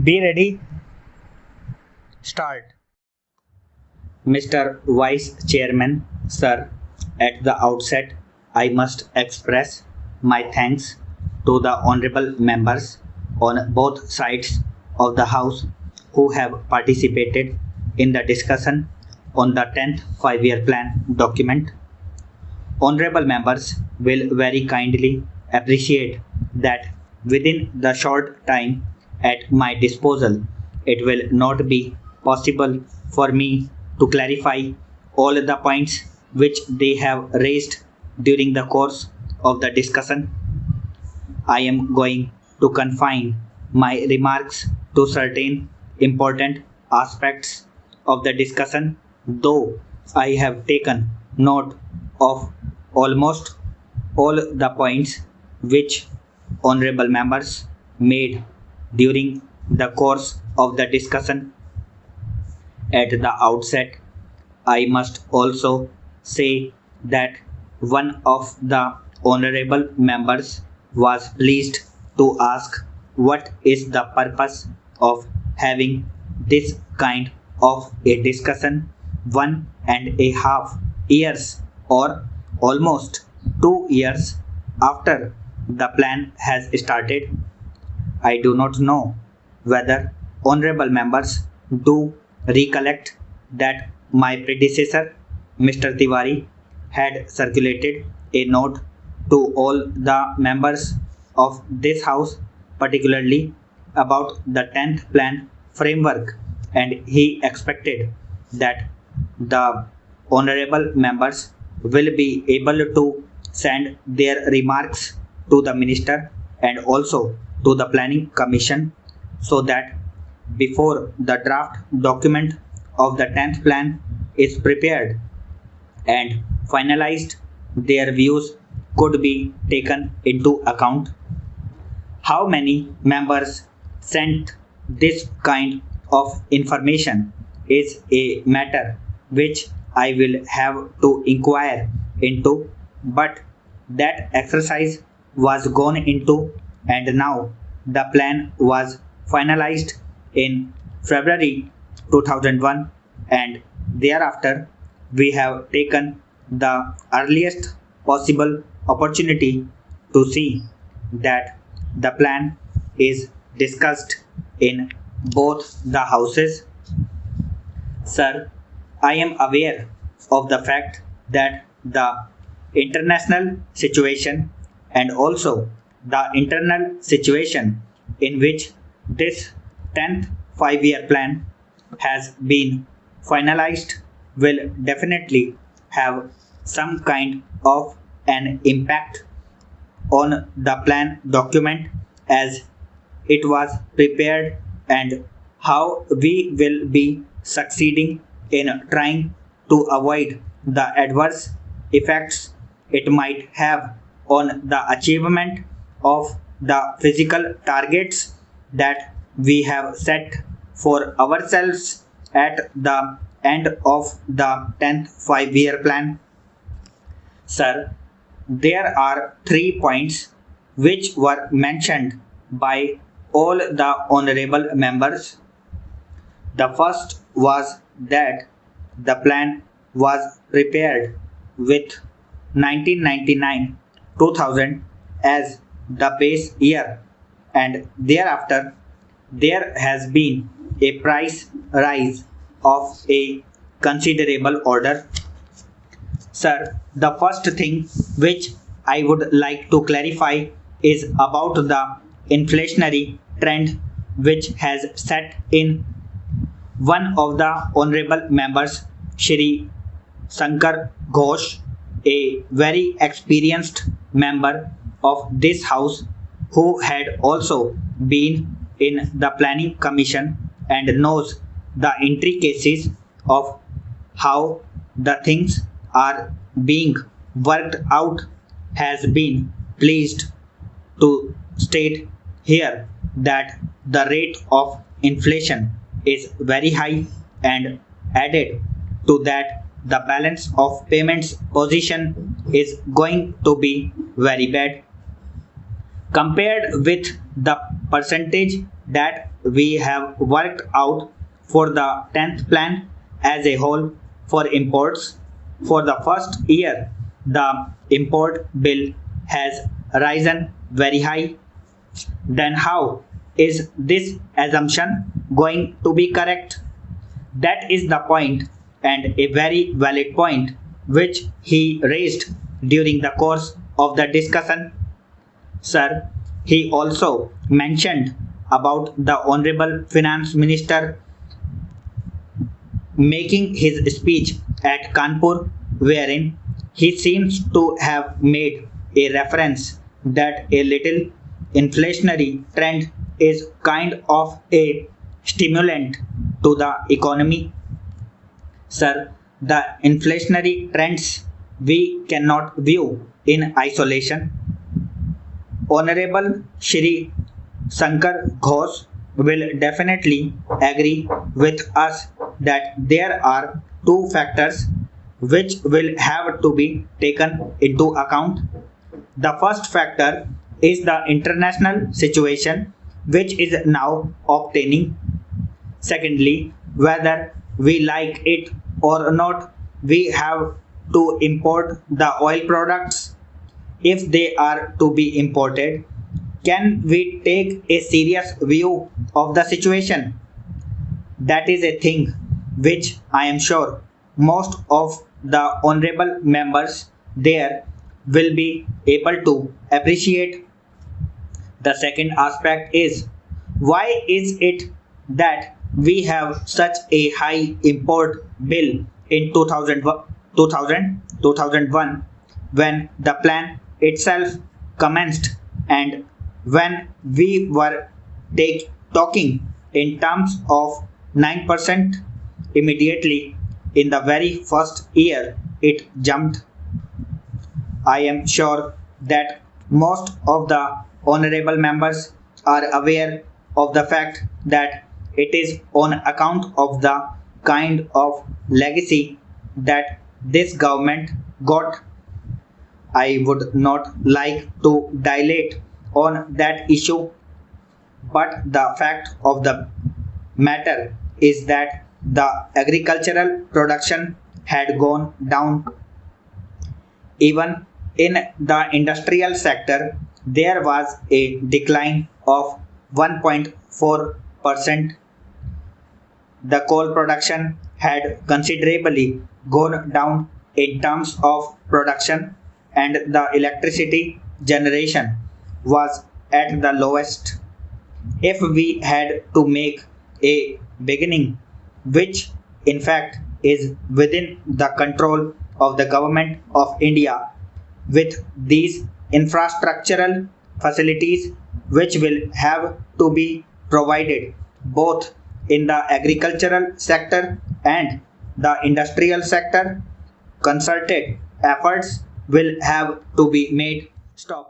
Be ready. Start. Mr. Vice Chairman, sir, at the outset, I must express my thanks to the honorable members on both sides of the House who have participated in the discussion on the 10th five-year plan document. Honorable members will very kindly appreciate that within the short time at my disposal, it will not be possible for me to clarify all the points which they have raised during the course of the discussion. I am going to confine my remarks to certain important aspects of the discussion, though I have taken note of almost all the points which honorable members made during the course of the discussion. At the outset, I must also say that one of the honorable members was pleased to ask what is the purpose of having this kind of a discussion 1.5 years or almost 2 years after the plan has started. I do not know whether honorable members do recollect that my predecessor, Mr. Tiwari, had circulated a note to all the members of this House, particularly about the 10th plan framework, and he expected that the honorable members will be able to send their remarks to the minister and also to the planning commission so that before the draft document of the 10th plan is prepared and finalized, their views could be taken into account. How many members sent this kind of information is a matter which I will have to inquire into, but that exercise was gone into and now the plan was finalized in February 2001, and thereafter we have taken the earliest possible opportunity to see that the plan is discussed in both the houses. Sir, I am aware of the fact that the international situation and also the internal situation in which this 10th five-year plan has been finalized will definitely have some kind of an impact on the plan document as it was prepared and how we will be succeeding in trying to avoid the adverse effects it might have on the achievement of the physical targets that we have set for ourselves at the end of the 10th five-year plan. Sir, there are 3 points which were mentioned by all the honorable members. The first was that the plan was prepared with 1999-2000 as the base year, and thereafter there has been a price rise of a considerable order. Sir, the first thing which I would like to clarify is about the inflationary trend which has set in. One of the honorable members, Shri Shankar Ghosh, a very experienced member of this House who had also been in the planning commission and knows the intricacies of how the things are being worked out, has been pleased to state here that the rate of inflation is very high, and added to that the balance of payments position is going to be very bad compared with the percentage that we have worked out for the 10th plan as a whole for imports. For the first year, the import bill has risen very high. Then how is this assumption going to be correct? That is the point, and a very valid point, which he raised during the course of the discussion. Sir, he also mentioned about the Honorable Finance Minister making his speech at Kanpur, wherein he seems to have made a reference that a little inflationary trend is kind of a stimulant to the economy. Sir, the inflationary trends we cannot view in isolation. Honorable Shri Shankar Ghosh will definitely agree with us that there are two factors which will have to be taken into account. The first factor is the international situation which is now obtaining. Secondly, whether we like it or not, we have to import the oil products. If they are to be imported, can we take a serious view of the situation? That is a thing which I am sure most of the honorable members there will be able to appreciate. The second aspect is, why is it that we have such a high import bill in 2001 when the plan itself commenced, and when we were talking in terms of 9% immediately in the very first year it jumped. I am sure that most of the honorable members are aware of the fact that it is on account of the kind of legacy that this government got. I would not like to dilate on that issue, but the fact of the matter is that the agricultural production had gone down. Even in the industrial sector, there was a decline of 1.4%. The coal production had considerably gone down in terms of production, and the electricity generation was at the lowest. If we had to make a beginning, which in fact is within the control of the government of India, with these infrastructural facilities which will have to be provided both in the agricultural sector and the industrial sector, concerted efforts will have to be made. Stop.